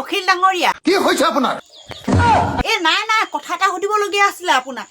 অখিল ডাঙৰীয়া কি হৈছে আপোনাৰ? নাই কথা এটা সুধিবলগীয়া আছিলে আপোনাক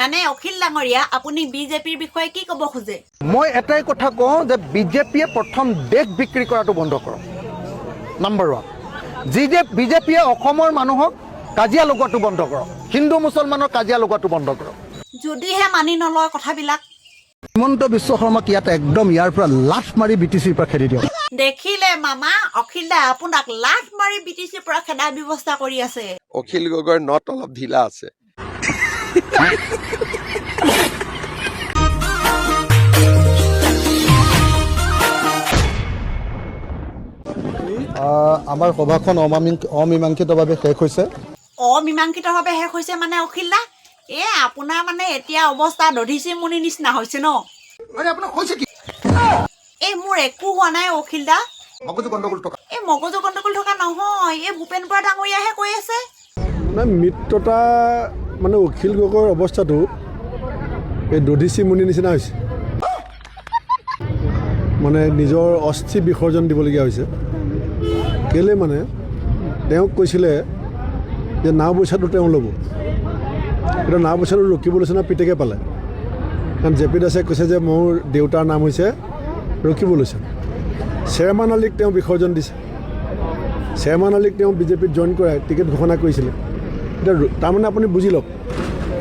মানে অখিল ডাঙৰীয়া আপুনি বিজেপিৰ বিষয়ে কি ক'ব খোজে? মই এটাই কথা কওঁ যে বিজেপিয়ে প্ৰথম দেশ বিক্ৰী কৰাটো বন্ধ কৰক। নম্বৰ 1 বিজেপিয়ে অসমৰ মানুহক কাজিয়া লগোৱাটো বন্ধ কৰক। হিন্দু মুছলমানৰ কাজিয়া লগোৱাটো বন্ধ কৰক। যদিহে মানি নলয় কথাবিলাক হিমন্ত বিশ্ব শৰ্মাক ইয়াত একদম ইয়াৰ পৰা লাঠ মাৰি বিটিচিৰ পৰা খেদি দিয়ক। দেখিলে মামা অখিল দা আপোনাক লাঠ মাৰি বিটিচিৰ পৰা খেদাৰ ব্যৱস্থা কৰি আছে। অখিল গগৈৰ নট অলপ ঢিলা আছে। আমাৰ সভাখন অমীমাংসিতভাৱে শেষ হৈছে। অমীমাংসিতভাৱে শেষ হৈছে মানে অখিল দা আপোনাৰ মানে এতিয়া অৱস্থা দধিচি মুনিৰ নিচিনা হৈছে ন? আপোনাক কৈছে কি? মোৰ একো হোৱা নাই অখিল দা। মগজু গণ্ডগোল থকা মগজু গণ্ডগোল থকা নহয়, ভূপেন বৰা ডাঙৰীয়াহে কৈ আছে। মানে মিত্ৰতা মানে অখিল গগৈৰ অৱস্থাটো এই দধিচি মুনিৰ নিচিনা হৈছে। মানে নিজৰ অস্থি বিসৰ্জন দিবলগীয়া হৈছে। কেলৈ মানে তেওঁক কৈছিলে যে নাও পইচাটো তেওঁ ল'ব, এতিয়া নাও পইচাটো ৰকিব লৈছে না পিতেকে পালে। কাৰণ জে পি দাসে কৈছে যে মোৰ দেউতাৰ নাম হৈছে ৰকিব লৈছে। শ্বেৰমান আলীক তেওঁ বিসৰ্জন দিছে। শ্বেৰমান আলীক তেওঁ বিজেপিত জইন কৰাই টিকেট ঘোষণা কৰিছিলে। এতিয়া তাৰমানে আপুনি বুজি লওক,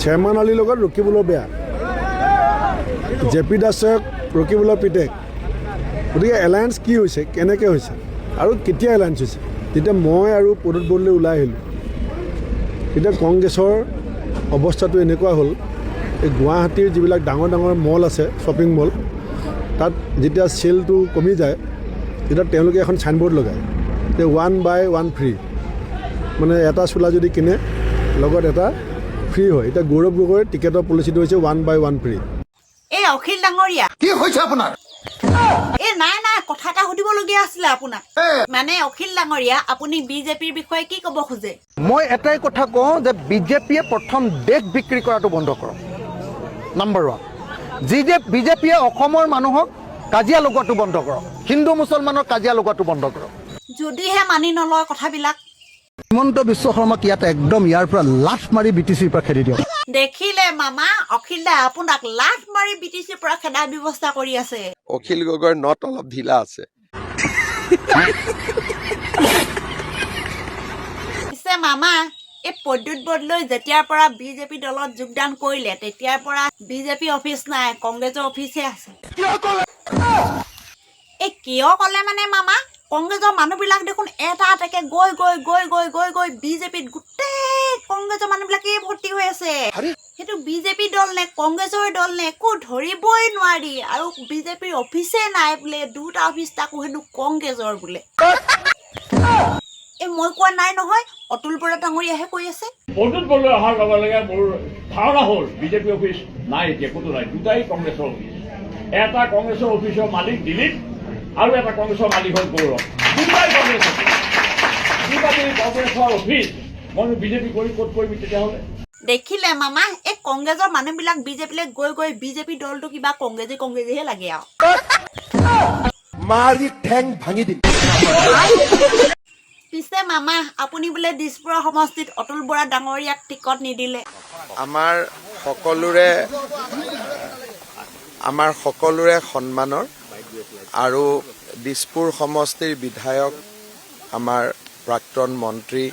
শ্বেৰমান আলীৰ লগত ৰকিবলৈ বেয়া, জে পি দাসক ৰকিবলৈ পিতেক। গতিকে এলায়েন্স কি হৈছে, কেনেকৈ হৈছে আৰু কেতিয়া এলায়েন্স হৈছে? তেতিয়া মই আৰু প্ৰদ্যুৎ বৰদলৈ ওলাই আহিলোঁ। এতিয়া কংগ্ৰেছৰ অৱস্থাটো এনেকুৱা হ'ল, এই গুৱাহাটীৰ যিবিলাক ডাঙৰ ডাঙৰ মল আছে, শ্বপিং মল, তাত যেতিয়া চেলটো কমি যায় তেতিয়া তেওঁলোকে এখন চাইনবোৰ্ড লগায় যে 1 বাই 1 ফ্ৰী, মানে এটা চোলা যদি কিনে লগত এটা ফ্ৰী হয়। এতিয়া গৌৰৱ গগৈৰ টিকেটৰ পলিচিটো হৈছে 1 বাই 1 ফ্ৰী। অখিল ডাঙৰীয়া কি হৈছে আপোনাৰ? নাই কথা এটা সুধিবলগীয়া আছিলে আপোনাক মানে অখিল ডাঙৰীয়া আপুনি বিজেপিৰ বিষয়ে কি ক'ব খোজে? মই এটাই কথা কওঁ যে বিজেপিয়ে প্ৰথম দেশ বিক্ৰী কৰাটো বন্ধ কৰক। নম্বৰ 1 বিজেপিয়ে অসমৰ মানুহক কাজিয়া লগোৱাটো বন্ধ কৰক। হিন্দু মুছলমানৰ কাজিয়া লগোৱাটো বন্ধ কৰক। যদিহে মানি নলয় কথাবিলাক হিমন্ত বিশ্ব শৰ্মাক ইয়াত একদম ইয়াৰ পৰা লাঠ মাৰি বিটিচিৰ পৰা খেদি দিয়ক। দেখিলে মামা অখিল দা আপোনাক লাঠ মাৰি বিটিচিৰ পৰা খেদাৰ ব্যৱস্থা কৰি আছে। অখিল গগৈৰ নট অলপ ঢিলা আছে। পিছে মামা প্ৰদ্যুৎ বৰদলৈ যেতিয়াৰ পৰা বিজেপি দলত যোগদান কৰিলে তেতিয়াৰ পৰা বিজেপি অফিচ নাই, কংগ্ৰেছৰ অফিচহে আছে। কিয় ক'লে মানে মামা কংগ্ৰেছৰ মানুহবিলাক দেখোন এটা এটাকে গৈ গৈ গৈ গৈ গৈ গৈ বিজেপিত গোটেই কংগ্ৰেছৰ মানুহবিলাকেই ভৰ্তি হৈ আছে। সেইটো বিজেপি দল নে কংগ্ৰেছৰ দল নে একো ধৰিবই নোৱাৰি। আৰু বিজেপিৰ অফিচে নাই বোলে, 2টা অফিচ তাকো সেইটো কংগ্ৰেছৰ বোলে। মই কোৱা নাই নহয়, অতুল বৰা ডাঙৰীয়াহে কৈ আছে। প্ৰদ্যুৎ বৰদলৈ অহাৰ লগে লগে মোৰ ধাৰণা হ'ল বিজেপি অফিচ নাই, এতিয়া ক'তো নাই, 2টাই কংগ্ৰেছৰ অফিচ। এটা কংগ্ৰেছৰ অফিচৰ মালিক দিলীপ আৰু এটা কংগ্ৰেছৰ মালিক হ'ল গৌৰৱ। 2টাই কংগ্ৰেছ অফিচ। কংগ্ৰেছৰ অফিচ মই বিজেপি কৰি ক'ত কৰিবি তেতিয়াহ'লে? দেখিলে মামা কংগ্ৰেছৰ মানুহবিলাক বিজেপিলৈ গৈ গৈ বিজেপি দলটো কিবা কংগ্ৰেছীহে লাগে আৰু মাৰি ঠেং ভাঙি দিম। পিছে মামা আপুনি বোলে দিছপুৰ সমষ্টিত অতুল বৰা ডাঙৰীয়াক টিকট নিদিলে। আমাৰ সকলোৰে সন্মানৰ আৰু দিছপুৰ সমষ্টিৰ বিধায়ক আমাৰ প্ৰাক্তন মন্ত্ৰী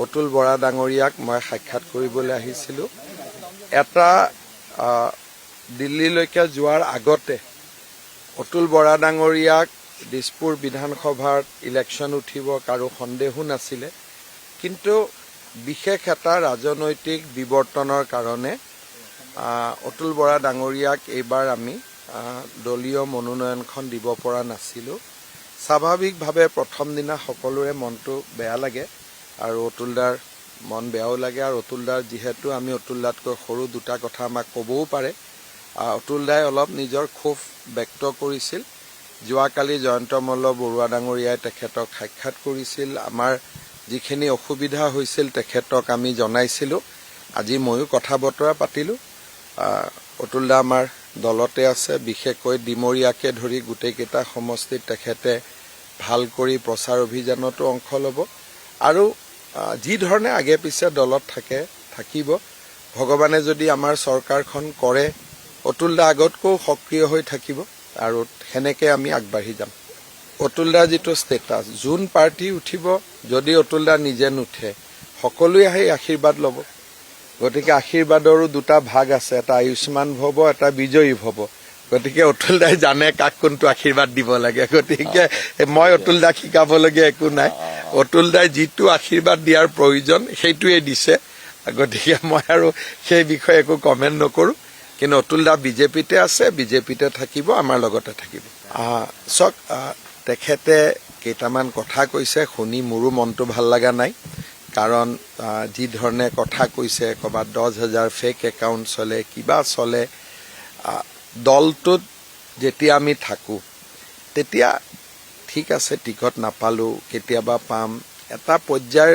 অতুল বৰা ডাঙৰীয়াক মই সাক্ষাৎ কৰিবলৈ আহিছিলোঁ। এটা দিল্লীলৈকে যোৱাৰ আগতে অতুল বৰা ডাঙৰীয়াক দিছপুৰ বিধানসভাৰ ইলেকশ্যন উঠিব কাৰো সন্দেহো নাছিলে, কিন্তু বিশেষ এটা ৰাজনৈতিক বিৱৰ্তনৰ কাৰণে অতুল বৰা ডাঙৰীয়াক এইবাৰ আমি দলীয় মনোনয়নখন দিব পৰা নাছিলোঁ। স্বাভাৱিকভাৱে প্ৰথম দিনা সকলোৰে মনটো বেয়া লাগে আৰু অতুলদাৰ মন বেয়াও লাগে। আৰু অতুলদাৰ যিহেতু আমি অতুলদাতকৈ সৰু, 2টা কথা আমাক ক'বও পাৰে। অতুলদাই অলপ নিজৰ ক্ষোভ ব্যক্ত কৰিছিল। যোৱাকালি জয়ন্ত মল্ল বৰুৱা ডাঙৰীয়াই তেখেতক সাক্ষাৎ কৰিছিল। আমাৰ যিখিনি অসুবিধা হৈছিল তেখেতক আমি জনাইছিলোঁ। আজি ময়ো কথা বতৰা পাতিলোঁ। অতুলদা আমাৰ দলতে আছে, বিশেষকৈ ডিমৰীয়াকে ধৰি গোটেইকেইটা সমষ্টিত তেখেতে ভাল কৰি প্ৰচাৰ অভিযানতো অংশ ল'ব। আৰু যি ধৰণে আগে পিছে দলত থাকিব ভগৱানে যদি আমাৰ চৰকাৰখন কৰে অতুল দা আগতকৈও সক্ৰিয় হৈ থাকিব আৰু সেনেকৈ আমি আগবাঢ়ি যাম। অতুল দাৰ যিটো ষ্টেটাছ যোন পাৰ্টি উঠিব যদি অতুল দা নিজে নুঠে সকলোৱে আহি আশীৰ্বাদ ল'ব। গতিকে আশীৰ্বাদৰো দুটা ভাগ আছে, এটা আয়ুষ্মান ভৱ এটা বিজয়ী ভৱ। গতিকে অতুল দাই জানে কাক কোনটো আশীৰ্বাদ দিব লাগে। গতিকে মই অতুল দাক শিকাবলগীয়া একো নাই। অতুল দাই যিটো আশীৰ্বাদ দিয়াৰ প্ৰয়োজন সেইটোৱে দিছে। গতিকে মই আৰু সেই বিষয়ে একো কমেণ্ট নকৰোঁ। কিন্তু অতুল দা বিজেপিতে আছে, বিজেপিতে থাকিব, আমাৰ লগতে থাকিব। চাওক তেখেতে কেইটামান কথা কৈছে শুনি মোৰো মনটো ভাল লগা নাই। কাৰণ যি ধৰণে কথা কৈছে ক'ৰবাত 10,000 ফেক একাউণ্ট চলে কিবা চলে। দলটোত যেতিয়া আমি থাকোঁ তেতিয়া ঠিক আছে টিকট নাপালোঁ কেতিয়াবা পাম এটা পৰ্যায়ৰ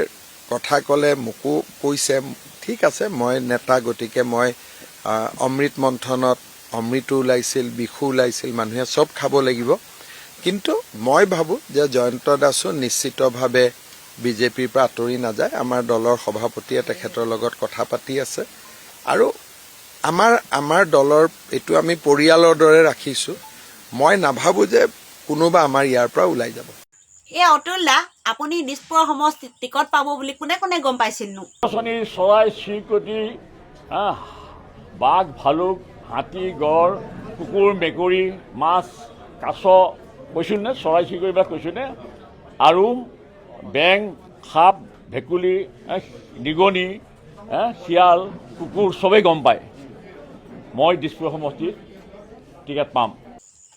কথা ক'লে মোকো কৈছে ঠিক আছে মই নেতা গতিকে মই অমৃত মন্থনত অমৃতো ওলাইছিল বিষো ওলাইছিল মানুহে চব খাব লাগিব। কিন্তু মই ভাবোঁ যে জয়ন্ত দাসো নিশ্চিতভাৱে বিজেপিৰ পৰা আঁতৰি নাযায়। আমাৰ দলৰ সভাপতিয়ে তেখেতৰ লগত কথা পাতি আছে আৰু আমাৰ দলৰ এইটো আমি পৰিয়ালৰ দৰে ৰাখিছোঁ। মই নাভাবোঁ যে কোনোবা আমাৰ ইয়াৰ পৰা ওলাই যাব। অতুল দা আপুনি দিছপুৰ সমষ্টিত টিকট পাব বুলি কোনে কোনে গম পাইছিলনো? চৰাই চিৰিকটি বাঘ ভালুক হাতী গড় কুকুৰ মেকুৰী মাছ কাছ কৈছোঁ নে চৰাই চিৰিকটিবিলাক কৈছোঁ নে আৰু বেং সাপ ভেকুলী নিগনি শিয়াল কুকুৰ চবেই গম পায় মই দিছপুৰ সমষ্টিত টিকেট পাম।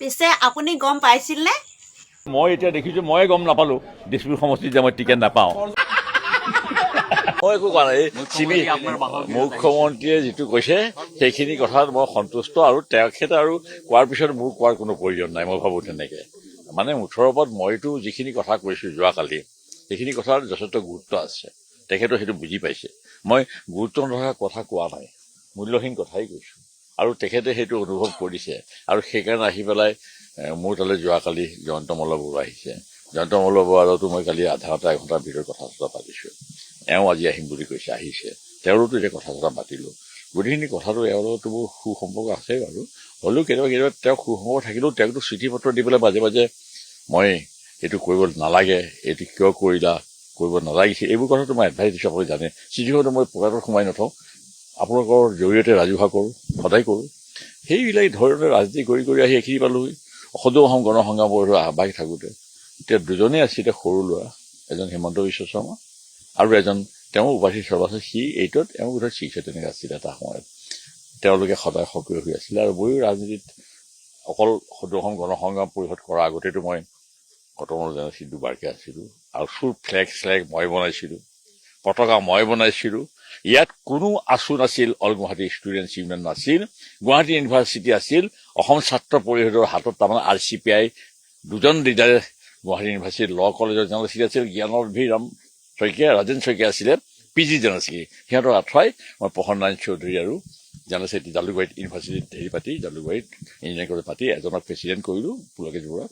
পিছে আপুনি গম পাইছিল নে? মই এতিয়া দেখিছোঁ ময়ে গম নাপালোঁ দিছপুৰ সমষ্টিত যে মই টিকেট নাপাওঁ। মই একো কোৱা নাই। মুখ্যমন্ত্ৰীয়ে যিটো কৈছে সেইখিনি কথাত মই সন্তুষ্ট আৰু তেখেতে আৰু কোৱাৰ পিছত মোৰ কোৱাৰ কোনো প্ৰয়োজন নাই। মই ভাবোঁ তেনেকৈ মানে মুঠৰ ওপৰত মইতো যিখিনি কথা কৈছোঁ যোৱাকালি সেইখিনি কথাৰ যথেষ্ট গুৰুত্ব আছে। তেখেতে সেইটো বুজি পাইছে। মই গুৰুত্ব নথকা কথা কোৱা নাই, মূল্যহীন কথাই কৈছোঁ আৰু তেখেতে সেইটো অনুভৱ কৰিছে আৰু সেইকাৰণে আহি পেলাই মোৰ তালৈ যোৱাকালি জয়ন্ত মল্লবৰুৱা আহিছে। জয়ন্ত মল্লবৰুৱাতো মই কালি আধা ঘণ্টা এঘণ্টাৰ ভিতৰত কথা চথা পাতিছোঁ। এওঁ আজি আহিম বুলি কৈছে আহিছে, তেওঁৰোতো এতিয়া কথা চথা পাতিলোঁ। গোটেইখিনি কথাটো এওঁৰ লগতো মোৰ সুসম্পৰ্ক আছে বাৰু। হ'লেও কেতিয়াবা তেওঁ সুসম্পৰ্ক থাকিলেও তেওঁকতো চিঠি পত্ৰ দি পেলাই মাজে মাজে মই এইটো কৰিব নালাগে এইটো কিয় কৰিলা কৰিব নালাগিছে এইবোৰ কথাটো মই এডভাইচ দিছোঁ। আপুনি জানে চিঠিখনটো মই পকেটত সোমাই নথওঁ, আপোনালোকৰ জৰিয়তে ৰাজহুৱা কৰোঁ, সদায় কৰোঁ। সেইবিলাক ধৰণে ৰাজনীতি কৰি আহি এইখিনি পালোহি। সদৌ অসম গণসংগ্ৰাম পৰিষদৰ আহ্বায়ক থাকোঁতে এতিয়া দুজনেই আছিলে সৰু ল'ৰা, এজন হিমন্ত বিশ্ব শৰ্মা আৰু এজন তেওঁ উপাধি সৰ্বাধিক সি 8ত এওঁ বোধহয় 6 তেনেকৈ আছিলে এটা সময়ত। তেওঁলোকে সদায় সক্ৰিয় হৈ আছিলে আৰু ময়ো ৰাজনীতিত অকল সদৌ অসম গণসংগ্ৰাম পৰিষদ কৰাৰ আগতেতো মই কটমৰ জেনেৰেলত দুবাৰকৈ আছিলোঁ আৰু ফ্লেগ মই বনাইছিলোঁ, পতাকা মই বনাইছিলোঁ। ইয়াত কোনো আঁচু নাছিল, অল গুৱাহাটী ষ্টুডেণ্টছ ইউনিয়ন নাছিল, গুৱাহাটী ইউনিভাৰ্চিটি আছিল, অসম ছাত্ৰ পৰিষদৰ হাতত তাৰমানে RCPI দুজন লিডাৰে গুৱাহাটী ইউনিভাৰ্চিটি ল কলেজৰ জেনেৰেল চিট আছিল, জ্ঞানৰ ভি ৰাম শইকীয়া ৰাজেন শইকীয়া আছিলে PG জেনেৰেল চিটি। সিহঁতৰ আঁতৰাই মই প্ৰহন নাৰায়ণ চৌধুৰী আৰু জেনেৰেল চিটি জালুকবাৰীত ইউনিভাৰ্চিটিত পাতি জালুকবাৰীত ইঞ্জিনিয়াৰিং কলেজ পাতি এজনক প্ৰেচিডেণ্ট কৰিলোঁ পুলকেশ বৰুৱা,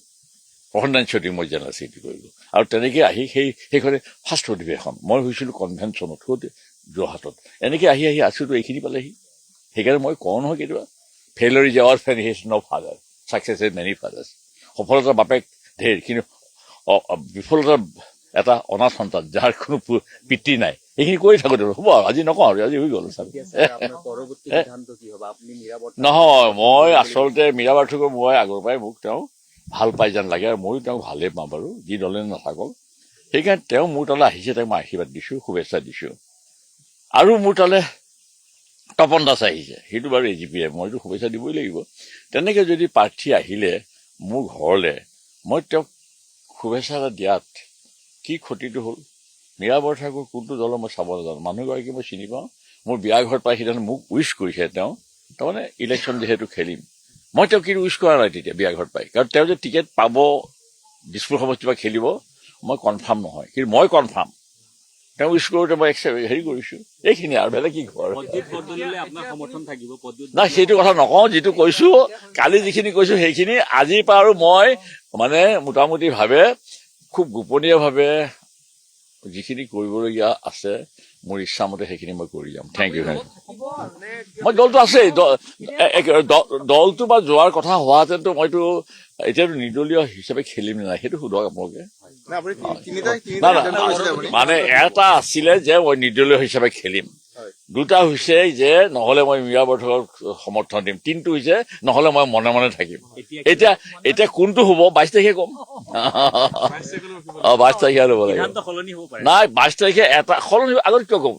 প্ৰহন নাৰায়ণ চৌধুৰী মই জেনেৰেল চিটি কৰিলোঁ। আৰু তেনেকৈ আহি সেইখনে ফাৰ্ষ্ট অধিৱেশন মই হৈছিলোঁ কনভেনশ্যনত যোৰহাটত। এনেকৈ আহি আছোঁতো এইখিনি পালেহি। সেইকাৰণে মই কওঁ নহয় কেতিয়াবা failure is our friend, he is no' father, success is many fathers. সফলতাৰ বাপেক ঢেৰ কিন্তু বিফলতাৰ এটা অনাথ সন্তান যাৰ কোনো পিতৃ নাই। এইখিনি কৰি থাকোঁতে হ'ব আজি নকওঁ আৰু আজি হৈ গ'ল। নহয় মই আচলতে মীৰা পাৰ্থকক মই আগৰ পৰাই মোক তেওঁ ভাল পাই যেন লাগে আৰু ময়ো তেওঁক ভালেই পাওঁ বাৰু যি দলে নাথাকক। সেইকাৰণে তেওঁ মোৰ তালৈ আহিছে, তেওঁক মই আশীৰ্বাদ দিছোঁ, শুভেচ্ছা দিছোঁ। আৰু মোৰ তালৈ তপন দাস আহিছে, সেইটো বাৰু AGPI, মইতো শুভেচ্ছা দিবই লাগিব। তেনেকৈ যদি প্ৰাৰ্থী আহিলে মোৰ ঘৰলৈ মই তেওঁক শুভেচ্ছা এটা দিয়াত কি ক্ষতিটো হ'ল? মীৰা বৰঠাকুৰ কোনটো দলৰ মই চাব নাজানো, মানুহগৰাকী মই চিনি পাওঁ। মোৰ বিয়া ঘৰত পাই সিদিনা মোক উইচ কৰিছে তেওঁ, তাৰমানে ইলেকশ্যন যিহেতু খেলিম। মই তেওঁক কিন্তু উইচ কৰা নাই তেতিয়া বিয়া ঘৰত পাই, কাৰণ তেওঁ যে টিকেট পাব দিছপুৰ সমষ্টিৰ পৰা খেলিব মই কনফাৰ্ম নহয়, কিন্তু মই কনফাৰ্ম তেওঁ উইচ কৰোঁতে মই হেৰি কৰিছোঁ। এইখিনি আৰু বেলেগ কি ঘৰ নাই সেইটো কথা নকওঁ। যিটো কৈছোঁ কালি যিখিনি কৈছোঁ সেইখিনি আজিৰ পৰা আৰু মই মানে মোটামুটিভাৱে খুব গোপনীয়ভাৱে যিখিনি কৰিবলগীয়া আছে মোৰ ইচ্ছামতে সেইখিনি মই কৰি যাম। Thank you. মই দলটো আছেই, দলটো বা যোৱাৰ কথা হোৱাহেঁতেনতো মইতো এতিয়াতো নিৰ্দলীয় হিচাপে খেলিম নে নাই সেইটো সোধক আপোনালোকে। মানে এটা আছিলে যে মই নিৰ্দলীয় হিচাপে খেলিম, দুটা হৈছে যে নহলে মই মীৰা বৰঠাকুৰক সমৰ্থন দিম, তিনিটো হৈছে নহলে মই মনে মনে থাকিম। এতিয়া কোনটো হ'ব 22 তাৰিখে কম। 22 তাৰিখে ল'ব লাগিব। নাই 22 তাৰিখে এটা সলনি আগত কিয় কম।